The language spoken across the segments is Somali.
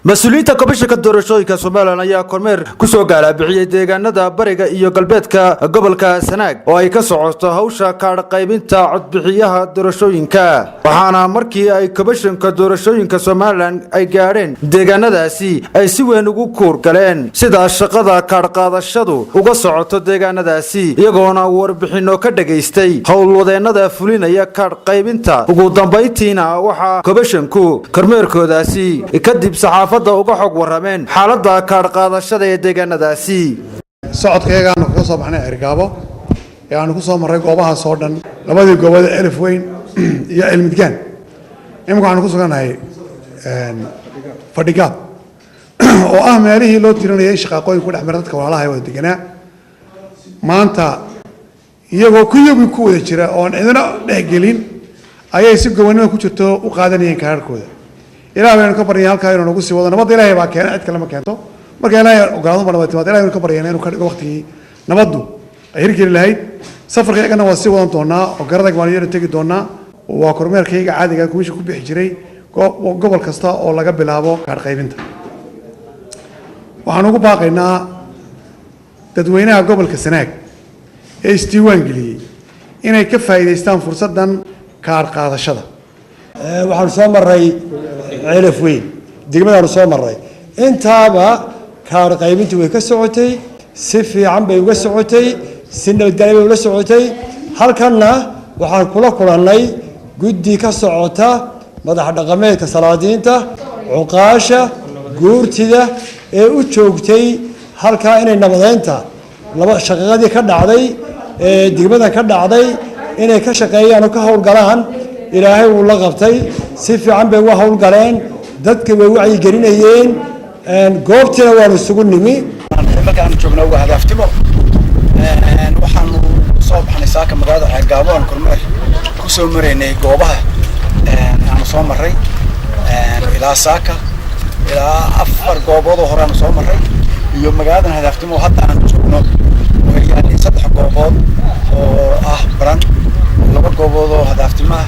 مسؤولية كبشة الدورشوية كسومالا يا كورمير كسو قال بعيد ديجاندا بريغا iyo galbeedka gobolka Sanaag oo ay ka socoto hawsha kaar qaybinta codbixiyaha doorashooyinka waxaana markii ay kabashanka doorashooyinka Soomaaliland ay gaareen deegaanadaasi ay si weyn ugu koor galeen sida shaqada kaar qaadashadu uga socoto deegaanadaasi iyagoona warbixino ka dhageystay howlwadeenada fulinaya kaar qaybinta ugu dambeyntiina waxa kabashanku kormeerkoodaasi kadib saxaafada uga xog warameen xaaladda kaar qaadashada ee deegaanadaasi socodkeegaan ku soo baxnay Ergaabo ee aan ku soo maray goobaha soo dhan labadii goobada Elif Weyn iyo Elmidgaan imika aan ku suganahay Fadhigaab oo ah meelihii loo tirinayay shaqooyin ku dhexmar dadka walaalaha ay wada deganaa maanta iyagoo ku wada jira oo aan idina dhexgelin ayay si gobanimo ku jirto u qaadanayeen kaarkooda ilaahay aan ka baryay halka inuu nagu sii wado nabad ilaahay baa keenay cid kale ma keento marka ilaahay ogolaado ma nabad ilaahay aan ka baryay inuu ka dhigo waqtigii nabadu ay hirgeli lahayd safarkeegana waa sii wadan doonaa oo garadag waan yar tagi doonaa waa kormeerkayga caadiga ah ku bixi jiray gobol kasta oo laga bilaabo kaar qaybinta waxaan ugu baaqaynaa dadweynaha gobolka Sanaag ee isdiiwaan geliyay inay ka faa'iideystaan fursadan kaar qaadashada waxaan soo maray Elif Weyn degmadaan soo maray intaaba kaar qaybintu way ka socotay si fiican bay uga socotay si nabadgelyo bay uga socotay halkana waxaan kula kulannay guddi ka socota madax dhaqameedka salaadiinta cuqaasha guurtida ee u joogtay halka inay nabadeynta laba shaqadii ka dhacday ee degmada ka dhacday inay ka shaqeeyaan oo ka howlgalaan ilaahay uu la qabtay si fiican bay uga howlgaleen dadka way wacyi gelinayeen goobtina waa isugu nimi markaan joogno uga hadaftimo waxaan soo baxnay saaka magaalada Ergaabo aan kormeer ku soo mareynay goobaha aan soo maray ilaa saaka ilaa afar goobood oo horaan soo maray iyo magaalada hadaftimo hadda aan joogno weeyaan saddex goobood oo ah baran laba goobood oo hadaftimo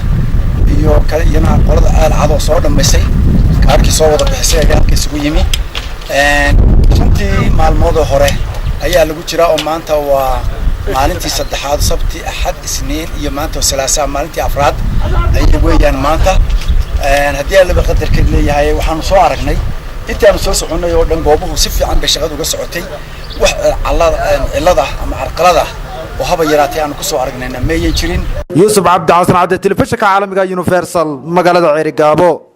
iyo kale iyana qolada aalcado soo dhameysay kaarkii soo wada bixisay halkii isugu yimi runtii maalmood hore ayaa lagu jiraa oo maanta waa maalintii saddexaad sabti axad isniin iyo maanta salaasa maalintii afraad ay weeyaan maanta hadii la qadar leeyahay waxaan soo aragnay intii aan soo soconay oo dhan goobuhu si fiican bay shaqadu uga socotay wax cilada ama arqalada oo haba yaraatay aan ku soo aragnayna meeyay jirin Yusuf Abdi Xasan Cabdi telefishinka caalamiga Universal magaalada Ergaabo.